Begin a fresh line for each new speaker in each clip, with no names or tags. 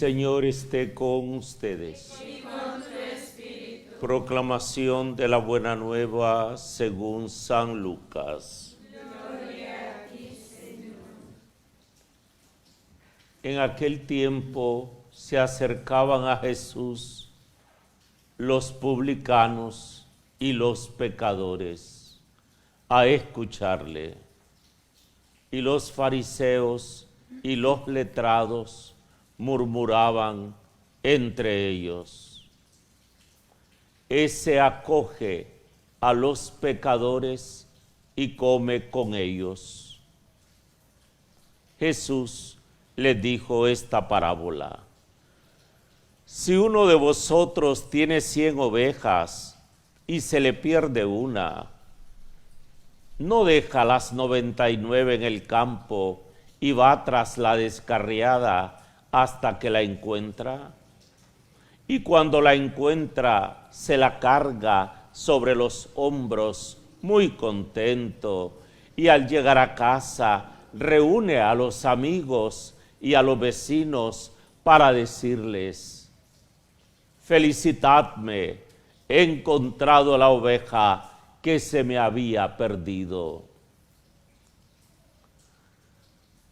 Señor esté con ustedes.
Y con tu espíritu.
Proclamación de la Buena Nueva según San Lucas.
Gloria a ti, Señor.
En aquel tiempo se acercaban a Jesús los publicanos y los pecadores a escucharle, y los fariseos y los letrados murmuraban entre ellos: Ese acoge a los pecadores y come con ellos. Jesús les dijo esta parábola: Si uno de vosotros tiene 100 ovejas y se le pierde una, ¿no deja las 99 en el campo y va tras la descarriada hasta que la encuentra? Y cuando la encuentra, se la carga sobre los hombros muy contento, y al llegar a casa reúne a los amigos y a los vecinos para decirles: Felicitadme, he encontrado la oveja que se me había perdido.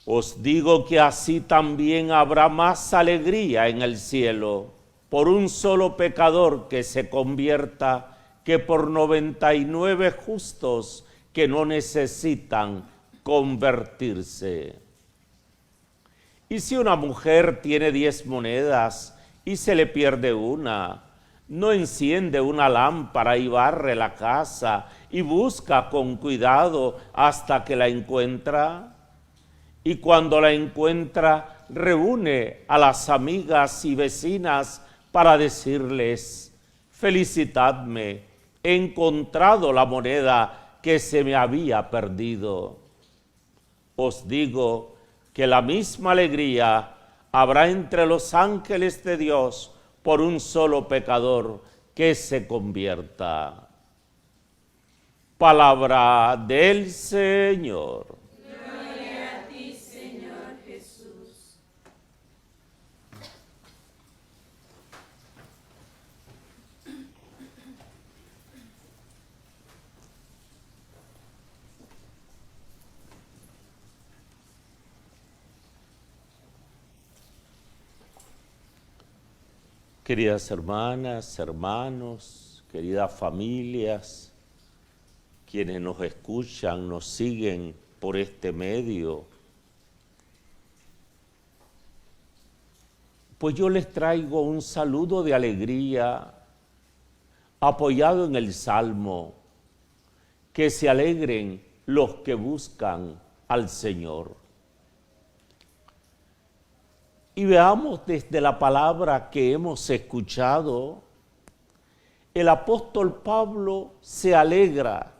Os digo que así también habrá más alegría en el cielo por un solo pecador que se convierta que por 99 justos que no necesitan convertirse. Y si una mujer tiene 10 monedas y se le pierde una, ¿no enciende una lámpara y barre la casa y busca con cuidado hasta que la encuentra? Y cuando la encuentra, reúne a las amigas y vecinas para decirles: Felicitadme, he encontrado la moneda que se me había perdido. Os digo que la misma alegría habrá entre los ángeles de Dios por un solo pecador que se convierta. Palabra del Señor.
Gloria a ti, Señor Jesús.
Queridas hermanas, hermanos, queridas familias, quienes nos escuchan, nos siguen por este medio, pues yo les traigo un saludo de alegría apoyado en el Salmo: que se alegren los que buscan al Señor. Y veamos desde la palabra que hemos escuchado, el apóstol Pablo se alegra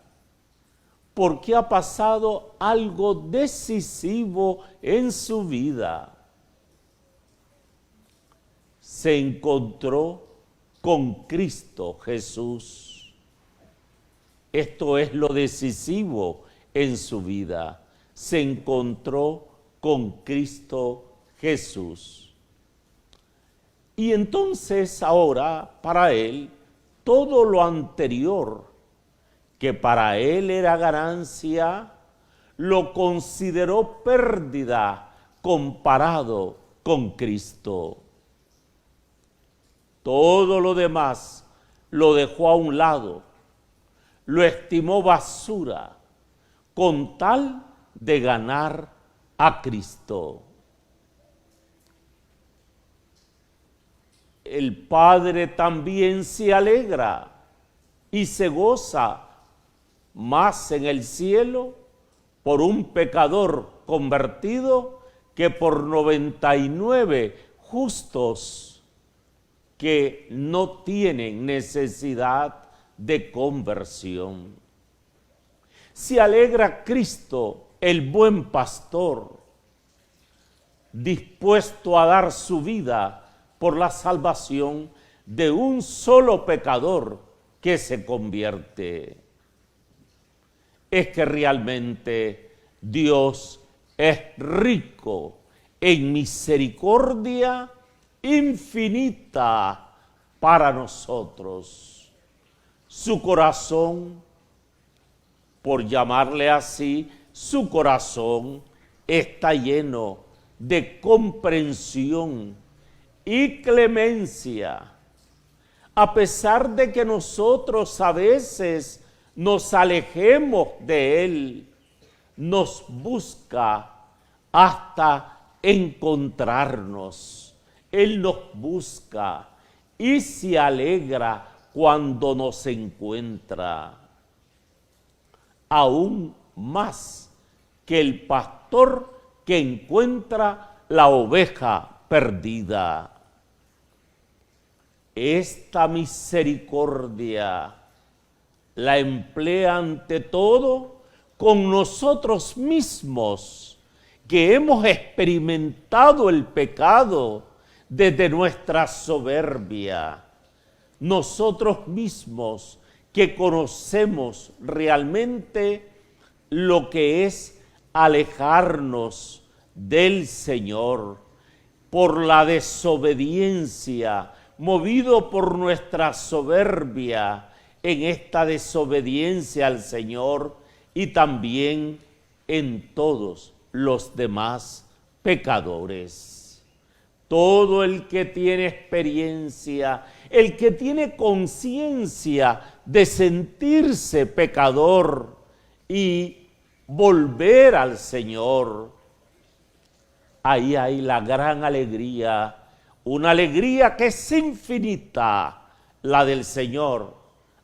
porque ha pasado algo decisivo en su vida. Se encontró con Cristo Jesús. Esto es lo decisivo en su vida. Se encontró con Cristo Jesús. Y entonces ahora para él todo lo anterior, que para él era ganancia, lo consideró pérdida comparado con Cristo. Todo lo demás lo dejó a un lado, lo estimó basura, con tal de ganar a Cristo. El Padre también se alegra y se goza más en el cielo por un pecador convertido que por 99 justos que no tienen necesidad de conversión. Se alegra Cristo, el buen pastor, dispuesto a dar su vida por la salvación de un solo pecador que se convierte. Es que realmente Dios es rico en misericordia infinita para nosotros. Su corazón, por llamarle así, su corazón está lleno de comprensión y clemencia. A pesar de que nosotros a veces nos alejemos de Él, nos busca hasta encontrarnos. Él nos busca y se alegra cuando nos encuentra. Aún más que el pastor que encuentra la oveja perdida. Esta misericordia la emplea ante todo con nosotros mismos, que hemos experimentado el pecado desde nuestra soberbia. Nosotros mismos que conocemos realmente lo que es alejarnos del Señor por la desobediencia, movido por nuestra soberbia en esta desobediencia al Señor y también en todos los demás pecadores. Todo el que tiene experiencia, el que tiene conciencia de sentirse pecador y volver al Señor, ahí hay la gran alegría, una alegría que es infinita, la del Señor,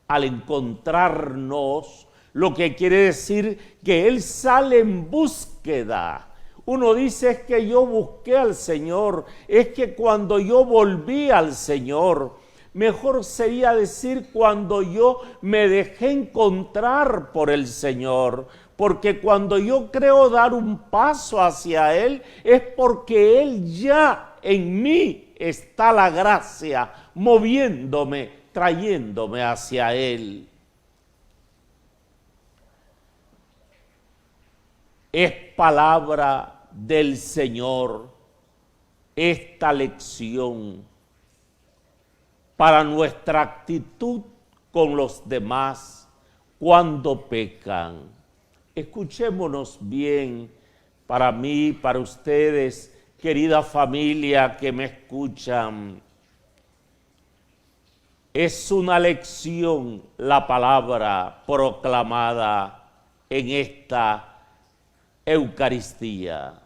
al encontrarnos, lo que quiere decir que Él sale en búsqueda. Uno dice es que yo busqué al Señor, es que cuando yo volví al Señor, mejor sería decir cuando yo me dejé encontrar por el Señor, porque cuando yo creo dar un paso hacia Él, es porque Él ya en mí está la gracia, moviéndome, trayéndome hacia Él. Es palabra del Señor esta lección para nuestra actitud con los demás cuando pecan. Escuchémonos bien, para mí, para ustedes, querida familia que me escuchan. Es una lección la palabra proclamada en esta Eucaristía.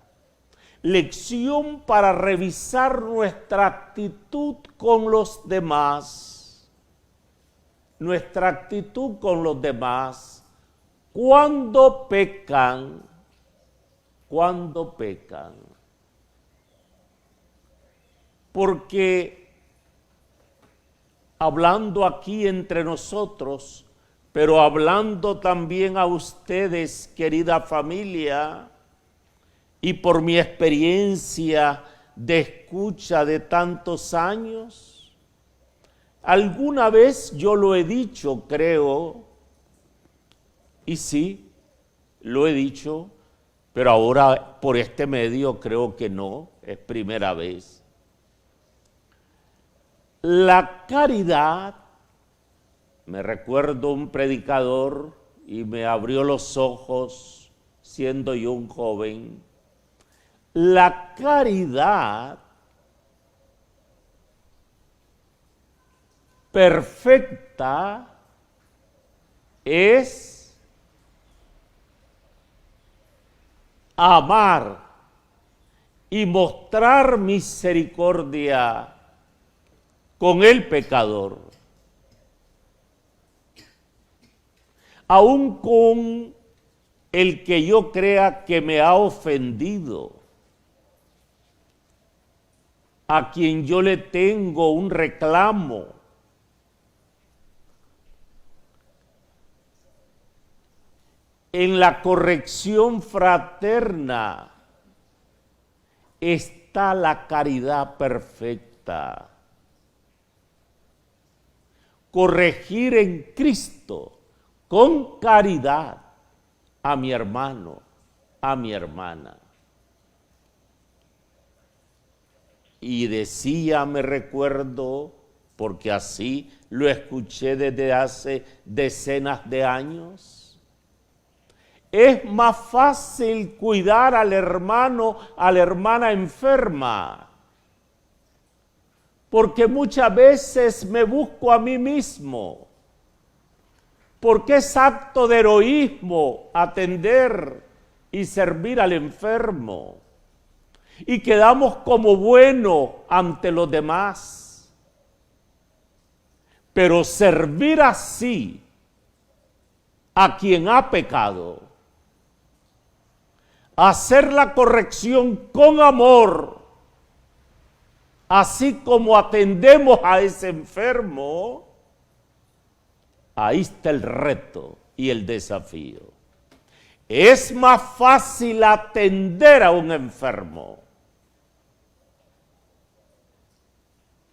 Lección para revisar nuestra actitud con los demás. Nuestra actitud con los demás. Cuando pecan. Cuando pecan. Porque hablando aquí entre nosotros, pero hablando también a ustedes, querida familia, y por mi experiencia de escucha de tantos años, alguna vez yo lo he dicho, creo, y sí, lo he dicho, pero ahora por este medio creo que no, es primera vez. La caridad, me recuerdo un predicador y me abrió los ojos siendo yo un joven. La caridad perfecta es amar y mostrar misericordia con el pecador, aun con el que yo crea que me ha ofendido, a quien yo le tengo un reclamo. En la corrección fraterna está la caridad perfecta. Corregir en Cristo con caridad a mi hermano, a mi hermana. Y decía, me recuerdo, porque así lo escuché desde hace decenas de años, es más fácil cuidar al hermano, a la hermana enferma, porque muchas veces me busco a mí mismo, porque es acto de heroísmo atender y servir al enfermo, y quedamos como buenos ante los demás. Pero servir así a quien ha pecado, hacer la corrección con amor, así como atendemos a ese enfermo, ahí está el reto y el desafío. Es más fácil atender a un enfermo.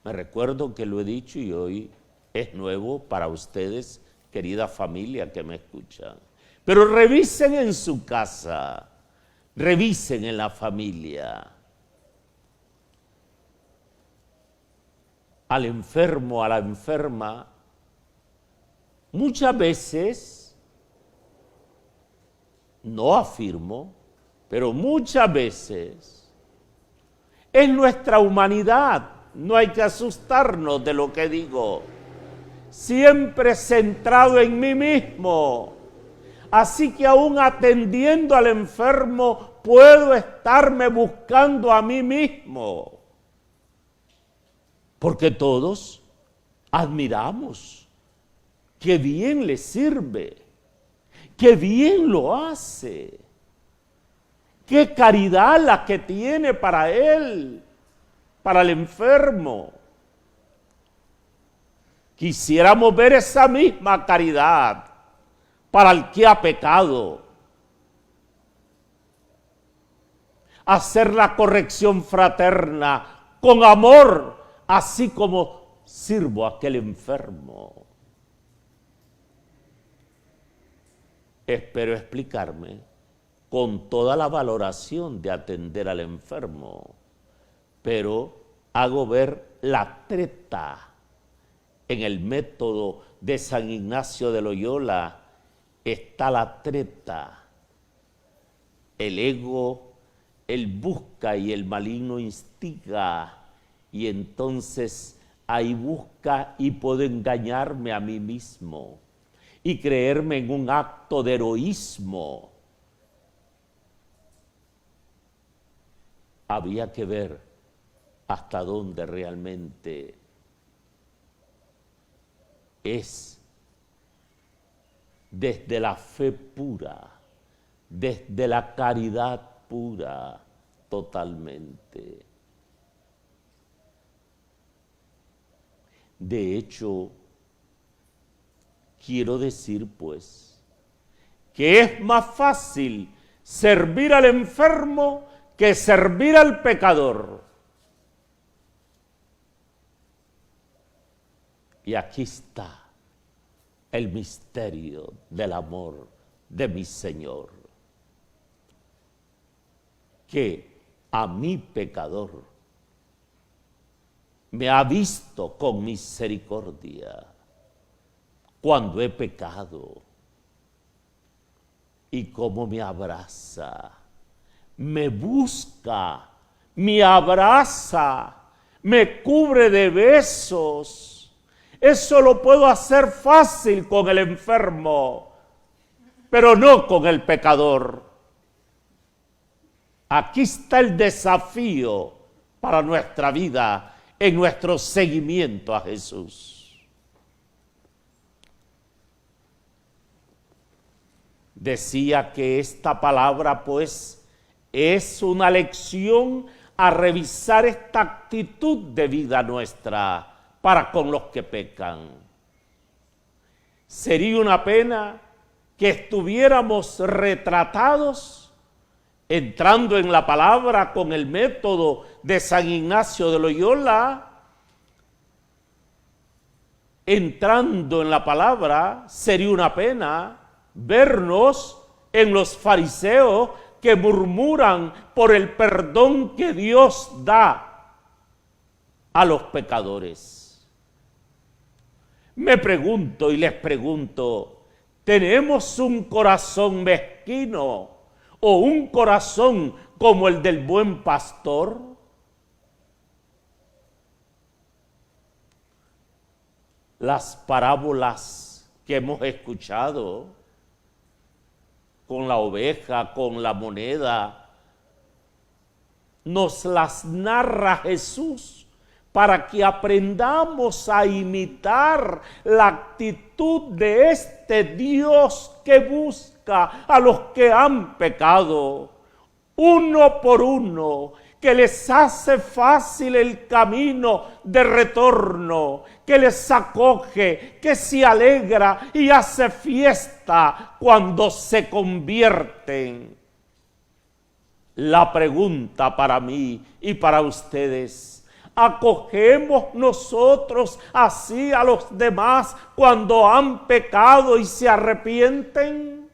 Me recuerdo que lo he dicho y hoy es nuevo para ustedes, querida familia que me escuchan. Pero revisen en su casa, revisen en la familia. Al enfermo, a la enferma, muchas veces, no afirmo, pero muchas veces, es nuestra humanidad. No hay que asustarnos de lo que digo. Siempre centrado en mí mismo. Así que aún atendiendo al enfermo, puedo estarme buscando a mí mismo. Porque todos admiramos. Qué bien le sirve. Qué bien lo hace. Qué caridad la que tiene para él, para el enfermo. Quisiéramos ver esa misma caridad para el que ha pecado. Hacer la corrección fraterna con amor, así como sirvo a aquel enfermo. Espero explicarme con toda la valoración de atender al enfermo, pero hago ver la treta. En el método de San Ignacio de Loyola está la treta. El ego, él busca y el maligno instiga, y entonces ahí busca y puedo engañarme a mí mismo y creerme en un acto de heroísmo. Había que ver hasta dónde realmente es desde la fe pura, desde la caridad pura, totalmente. De hecho, quiero decir pues, que es más fácil servir al enfermo que servir al pecador. Y aquí está el misterio del amor de mi Señor, que a mi pecador me ha visto con misericordia cuando he pecado, y cómo me abraza, me busca, me abraza, me cubre de besos. Eso lo puedo hacer fácil con el enfermo, pero no con el pecador. Aquí está el desafío para nuestra vida en nuestro seguimiento a Jesús. Decía que esta palabra, pues, es una lección a revisar esta actitud de vida nuestra para con los que pecan. Sería una pena que estuviéramos retratados entrando en la palabra con el método de San Ignacio de Loyola. Entrando en la palabra, sería una pena vernos en los fariseos que murmuran por el perdón que Dios da a los pecadores. Me pregunto y les pregunto, ¿tenemos un corazón mezquino o un corazón como el del buen pastor? Las parábolas que hemos escuchado con la oveja, con la moneda, nos las narra Jesús para que aprendamos a imitar la actitud de este Dios que busca a los que han pecado, uno por uno, que les hace fácil el camino de retorno, que les acoge, que se alegra y hace fiesta cuando se convierten. La pregunta para mí y para ustedes: ¿acogemos nosotros así a los demás cuando han pecado y se arrepienten?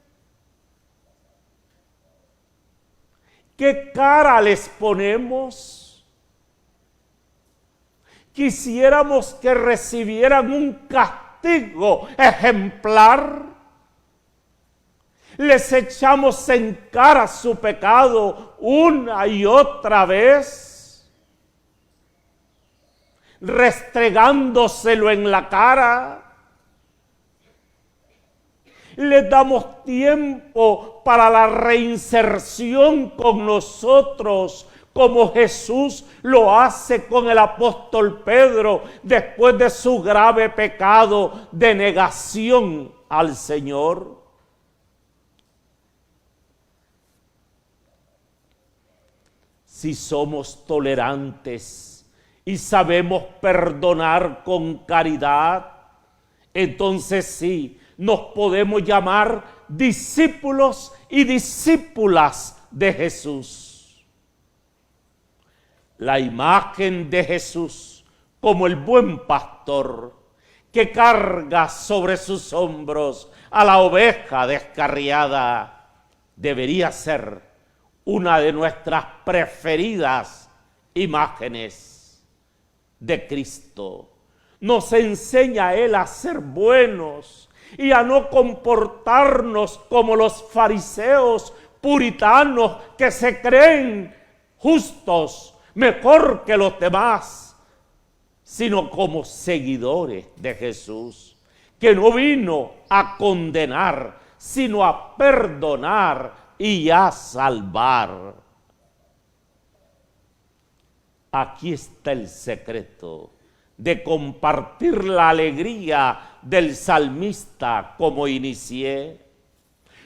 ¿Qué cara les ponemos? ¿Quisiéramos que recibieran un castigo ejemplar? ¿Les echamos en cara su pecado una y otra vez, restregándoselo en la cara? ¿Les damos tiempo para la reinserción con nosotros, como Jesús lo hace con el apóstol Pedro después de su grave pecado de negación al Señor? Si somos tolerantes y sabemos perdonar con caridad, entonces sí, nos podemos llamar discípulos y discípulas de Jesús. La imagen de Jesús como el buen pastor que carga sobre sus hombros a la oveja descarriada debería ser una de nuestras preferidas imágenes de Cristo. Nos enseña Él a ser buenos y a no comportarnos como los fariseos puritanos que se creen justos, mejor que los demás, sino como seguidores de Jesús, que no vino a condenar, sino a perdonar y a salvar. Aquí está el secreto de compartir la alegría del salmista como inicié.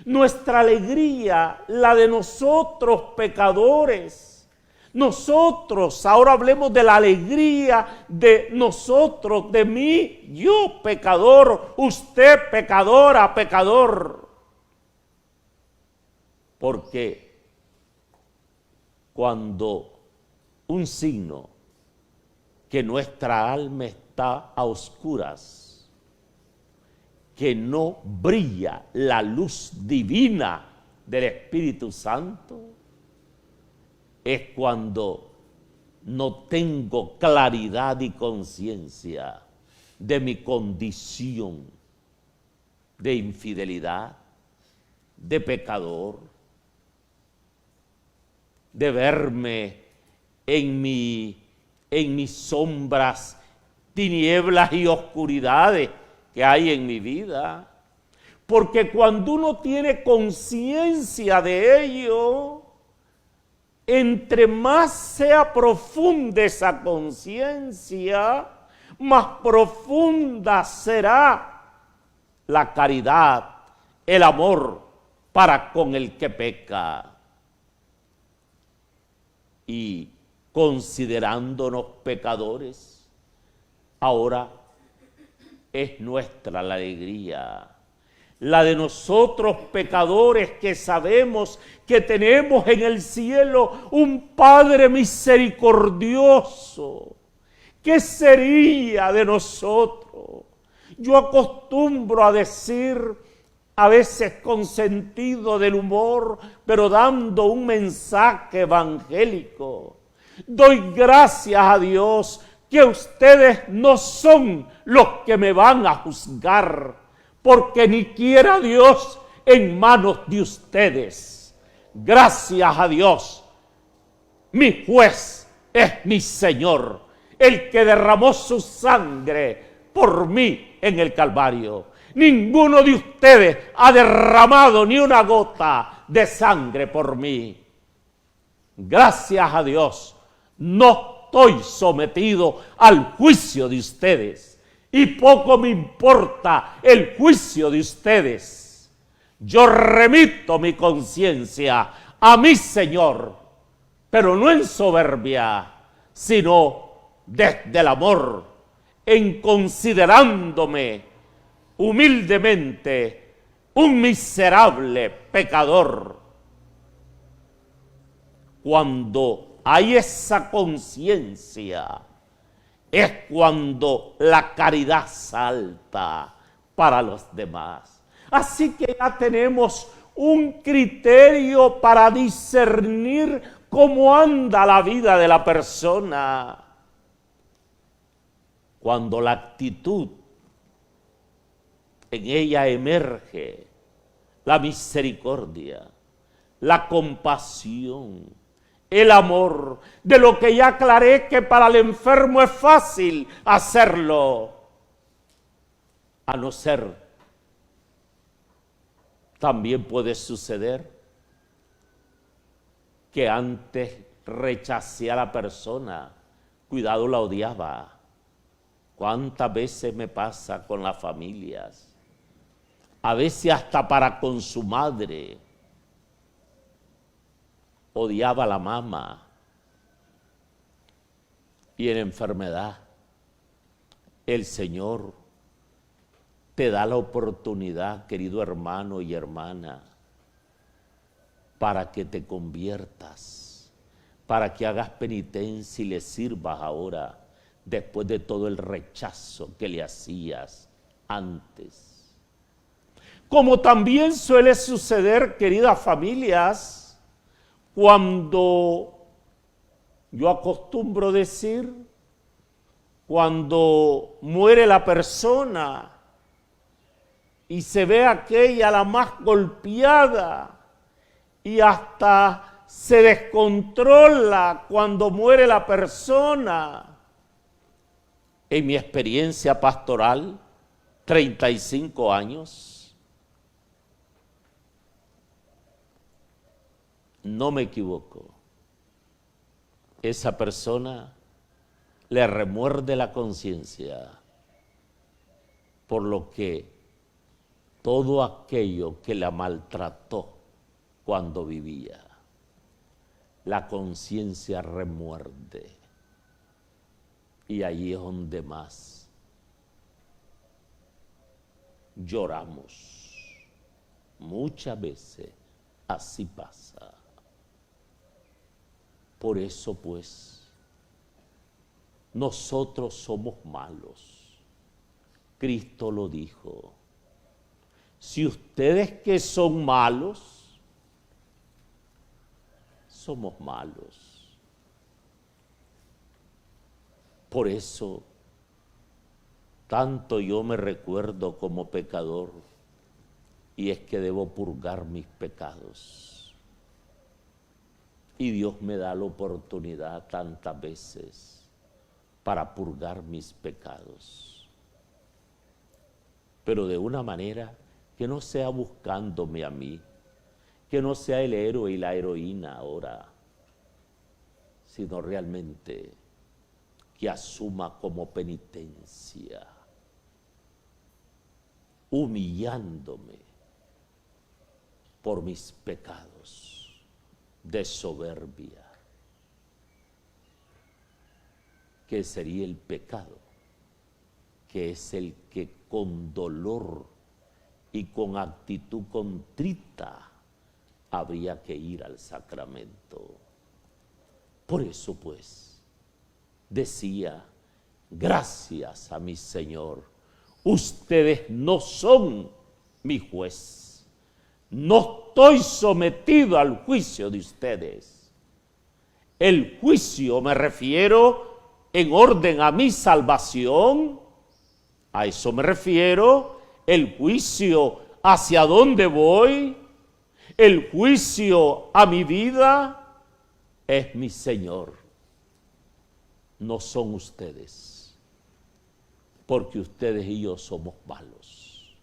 Nuestra alegría, la de nosotros pecadores. Nosotros, ahora hablemos de la alegría de nosotros, de mí, yo pecador, usted pecadora, pecador. Porque cuando un signo que nuestra alma está a oscuras, que no brilla la luz divina del Espíritu Santo, es cuando no tengo claridad y conciencia de mi condición de infidelidad, de pecador, de verme en mis sombras, tinieblas y oscuridades que hay en mi vida. Porque cuando uno tiene conciencia de ello, entre más sea profunda esa conciencia, más profunda será la caridad, el amor para con el que peca. Y considerándonos pecadores, ahora es nuestra la alegría, la de nosotros pecadores que sabemos que tenemos en el cielo un Padre misericordioso. ¿Qué sería de nosotros? Yo acostumbro a decir, a veces con sentido del humor, pero dando un mensaje evangélico: doy gracias a Dios que ustedes no son los que me van a juzgar, porque ni quiera Dios en manos de ustedes. Gracias a Dios, mi juez es mi Señor, el que derramó su sangre por mí en el Calvario. Ninguno de ustedes ha derramado ni una gota de sangre por mí. Gracias a Dios, no estoy sometido al juicio de ustedes y poco me importa el juicio de ustedes. Yo remito mi conciencia a mi Señor, pero no en soberbia, sino desde el amor, en considerándome humildemente un miserable pecador. Cuando hay esa conciencia, es cuando la caridad salta para los demás. Así que ya tenemos un criterio para discernir cómo anda la vida de la persona. Cuando la actitud en ella emerge la misericordia, la compasión, el amor, de lo que ya aclaré que para el enfermo es fácil hacerlo, a no ser, también puede suceder que antes rechacé a la persona, cuidado, la odiaba. ¿Cuántas veces me pasa con las familias? A veces hasta para con su madre. Odiaba a la mamá. Y en enfermedad, el Señor te da la oportunidad, querido hermano y hermana, para que te conviertas, para que hagas penitencia y le sirvas ahora, después de todo el rechazo que le hacías antes. Como también suele suceder, queridas familias, cuando yo acostumbro decir, cuando muere la persona y se ve aquella la más golpeada y hasta se descontrola cuando muere la persona. En mi experiencia pastoral, 35 años, no me equivoco. Esa persona le remuerde la conciencia por lo que todo aquello que la maltrató cuando vivía, la conciencia remuerde. Y ahí es donde más lloramos. Muchas veces así pasa. Por eso pues, nosotros somos malos. Cristo lo dijo. Si ustedes que son malos, somos malos. Por eso, tanto yo me recuerdo como pecador, y es que debo purgar mis pecados. Y Dios me da la oportunidad tantas veces para purgar mis pecados. Pero de una manera que no sea buscándome a mí, que no sea el héroe y la heroína ahora, sino realmente que asuma como penitencia, humillándome por mis pecados de soberbia, que sería el pecado, que es el que con dolor y con actitud contrita habría que ir al sacramento. Por eso pues, decía, gracias a mi Señor, ustedes no son mi juez, no estoy sometido al juicio de ustedes. El juicio me refiero en orden a mi salvación, a eso me refiero, el juicio hacia dónde voy, el juicio a mi vida, es mi Señor. No son ustedes, porque ustedes y yo somos malos.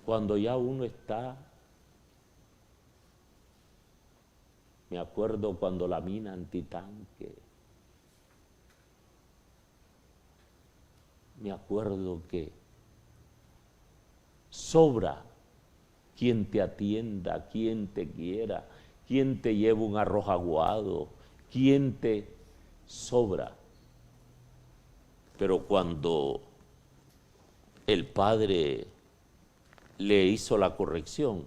Cuando ya uno está, me acuerdo cuando la mina antitanque, me acuerdo que sobra quien te atienda, quien te quiera, quien te lleva un arroz aguado, quien te sobra. Pero cuando el padre le hizo la corrección,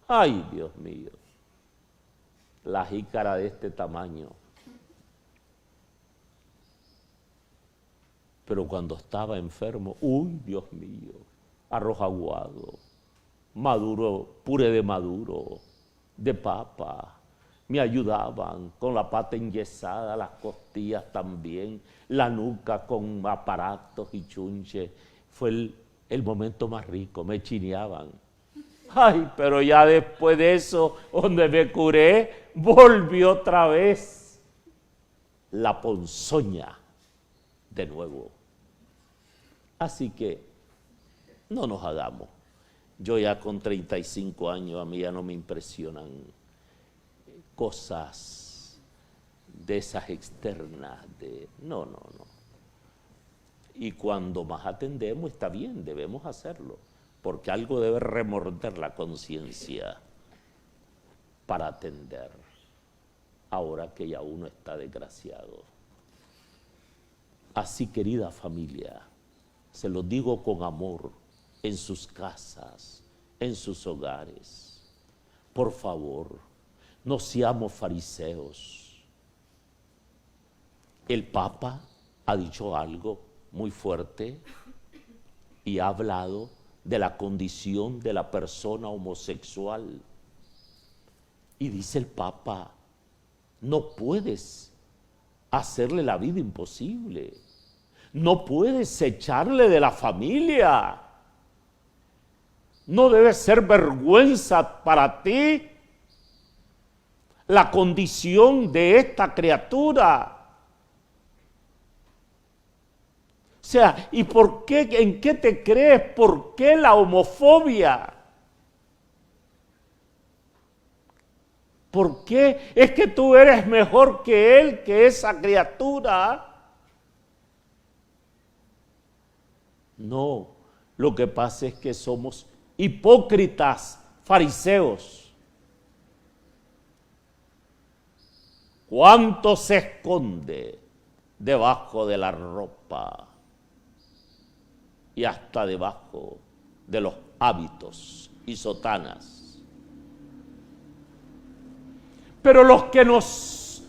¡ay, Dios mío! La jícara de este tamaño. Pero cuando estaba enfermo, ¡uy, Dios mío! Arroz aguado, maduro, puré de maduro, de papa. Me ayudaban con la pata enyesada, las costillas también, la nuca con aparatos y chunche. Fue el momento más rico, me chineaban. Ay, pero ya después de eso, donde me curé, volvió otra vez la ponzoña de nuevo. Así que no nos hagamos. Yo ya con 35 años, a mí ya no me impresionan cosas de esas externas. No. Y cuando más atendemos, está bien, debemos hacerlo, porque algo debe remorder la conciencia para atender, ahora que ya uno está desgraciado. Así, querida familia, se lo digo con amor, en sus casas, en sus hogares. Por favor, no seamos fariseos. El Papa ha dicho algo muy fuerte y ha hablado de la condición de la persona homosexual. Y dice el Papa, no puedes hacerle la vida imposible. No puedes echarle de la familia. No debe ser vergüenza para ti la condición de esta criatura. O sea, ¿y por qué? ¿En qué te crees? ¿Por qué la homofobia? ¿Por qué es que tú eres mejor que él, que esa criatura? No, lo que pasa es que somos hipócritas, fariseos. ¿Cuánto se esconde debajo de la ropa y hasta debajo de los hábitos y sotanas? Pero los que nos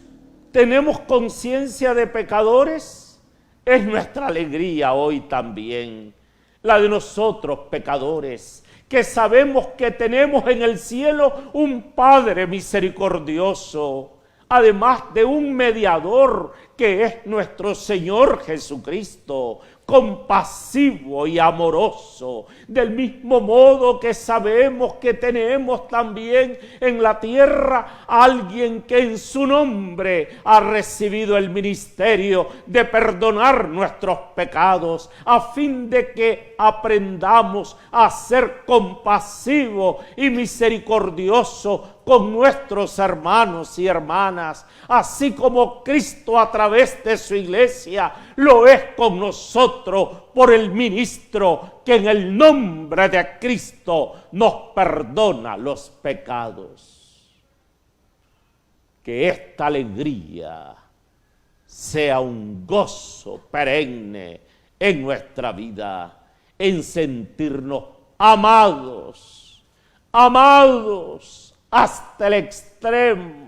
tenemos conciencia de pecadores, es nuestra alegría hoy también, la de nosotros pecadores, que sabemos que tenemos en el cielo un Padre misericordioso, además de un mediador que es nuestro Señor Jesucristo, compasivo y amoroso, del mismo modo que sabemos que tenemos también en la tierra alguien que en su nombre ha recibido el ministerio de perdonar nuestros pecados, a fin de que aprendamos a ser compasivos y misericordiosos con nuestros hermanos y hermanas, así como Cristo a través de su iglesia lo es con nosotros por el ministro que en el nombre de Cristo nos perdona los pecados. Que esta alegría sea un gozo perenne en nuestra vida, en sentirnos amados, hasta el extremo,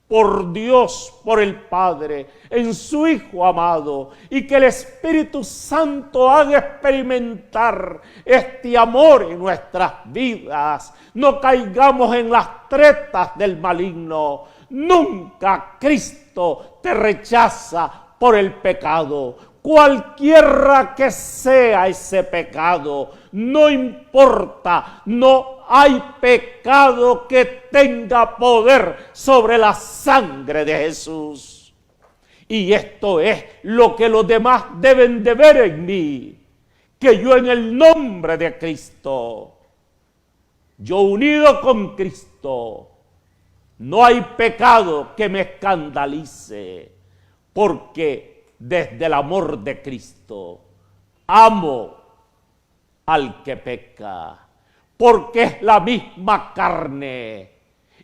por Dios, por el Padre, en su Hijo amado, y que el Espíritu Santo haga experimentar este amor en nuestras vidas. No caigamos en las tretas del maligno, Nunca Cristo te rechaza por el pecado. Cualquiera que sea ese pecado, no importa, no hay pecado que tenga poder sobre la sangre de Jesús. Y esto es lo que los demás deben de ver en mí, que yo en el nombre de Cristo, yo unido con Cristo, no hay pecado que me escandalice, porque desde el amor de Cristo amo al que peca, porque es la misma carne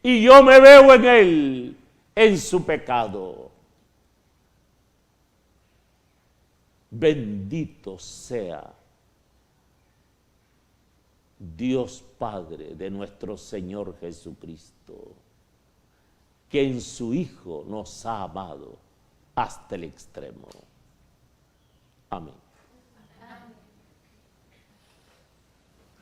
y yo me veo en él, en su pecado. Bendito sea Dios Padre de nuestro Señor Jesucristo, que en su Hijo nos ha amado hasta el extremo. Amén.